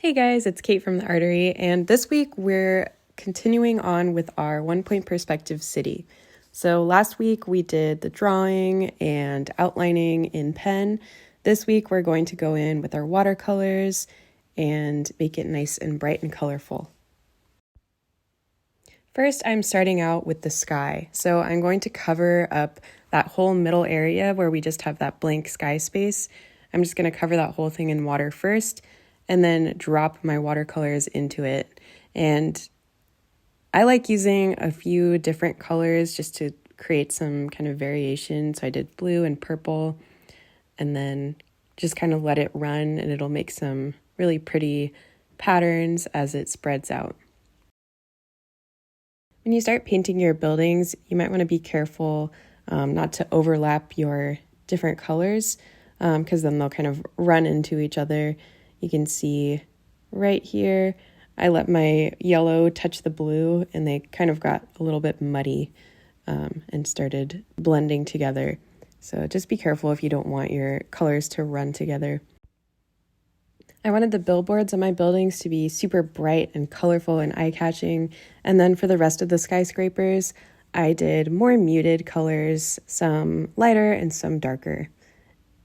Hey guys, it's Kate from The Artery, and this week we're continuing on with our 1-point perspective city. So last week we did the drawing and outlining in pen. This week we're going to go in with our watercolors and make it nice and bright and colorful. First, I'm starting out with the sky. So I'm going to cover up that whole middle area where we just have that blank sky space. I'm just going to cover that whole thing in water first, and then drop my watercolors into it. And I like using a few different colors just to create some kind of variation. So I did blue and purple, and then just kind of let it run, and it'll make some really pretty patterns as it spreads out. When you start painting your buildings, you might want to be careful not to overlap your different colors, because then they'll kind of run into each other. You can see right here, I let my yellow touch the blue, and they kind of got a little bit muddy and started blending together. So just be careful if you don't want your colors to run together. I wanted the billboards on my buildings to be super bright and colorful and eye-catching. And then for the rest of the skyscrapers, I did more muted colors, some lighter and some darker.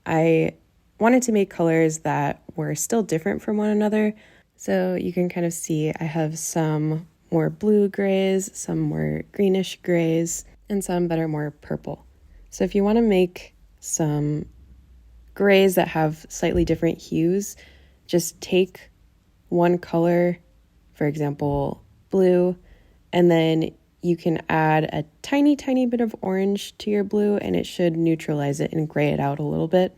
I wanted to make colors that were still different from one another. So you can kind of see I have some more blue grays, some more greenish grays, and some that are more purple. So if you want to make some grays that have slightly different hues, just take one color, for example, blue, and then you can add a tiny, tiny bit of orange to your blue, and it should neutralize it and gray it out a little bit.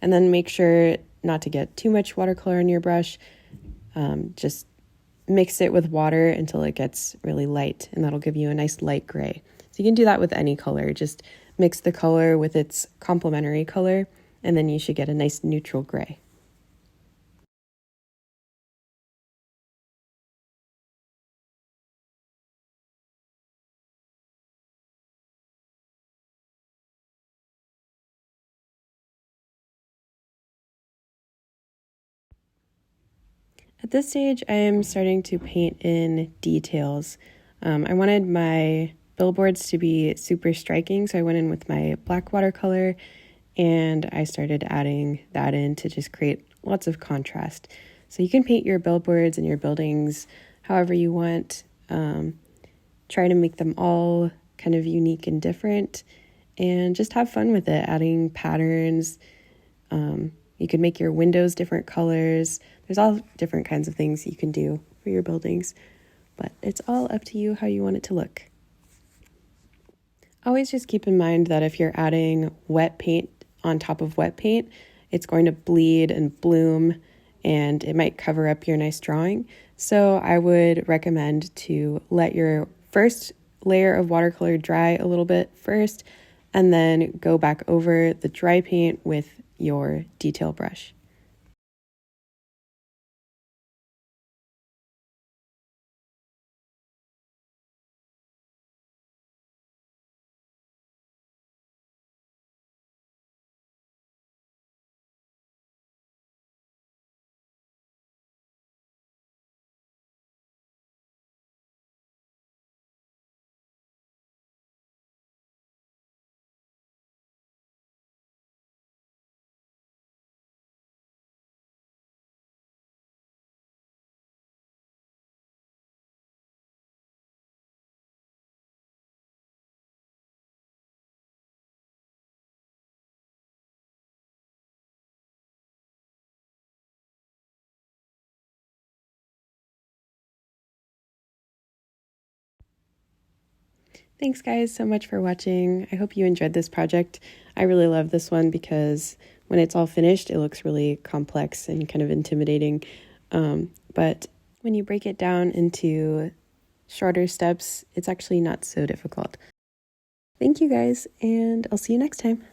And then make sure not to get too much watercolor in your brush. Just mix it with water until it gets really light, and that'll give you a nice light gray. So you can do that with any color. Just mix the color with its complementary color, and then you should get a nice neutral gray. At this stage, I am starting to paint in details. I wanted my billboards to be super striking, so I went in with my black watercolor, and I started adding that in to just create lots of contrast. So you can paint your billboards and your buildings however you want. Try to make them all kind of unique and different, and just have fun with it, adding patterns. You can make your windows different colors. There's all different kinds of things you can do for your buildings, but it's all up to you how you want it to look. Always just keep in mind that if you're adding wet paint on top of wet paint, it's going to bleed and bloom, and it might cover up your nice drawing. So I would recommend to let your first layer of watercolor dry a little bit first, and then go back over the dry paint with your detail brush. Thanks guys so much for watching. I hope you enjoyed this project. I really love this one because when it's all finished, it looks really complex and kind of intimidating. But when you break it down into shorter steps, it's actually not so difficult. Thank you guys, and I'll see you next time.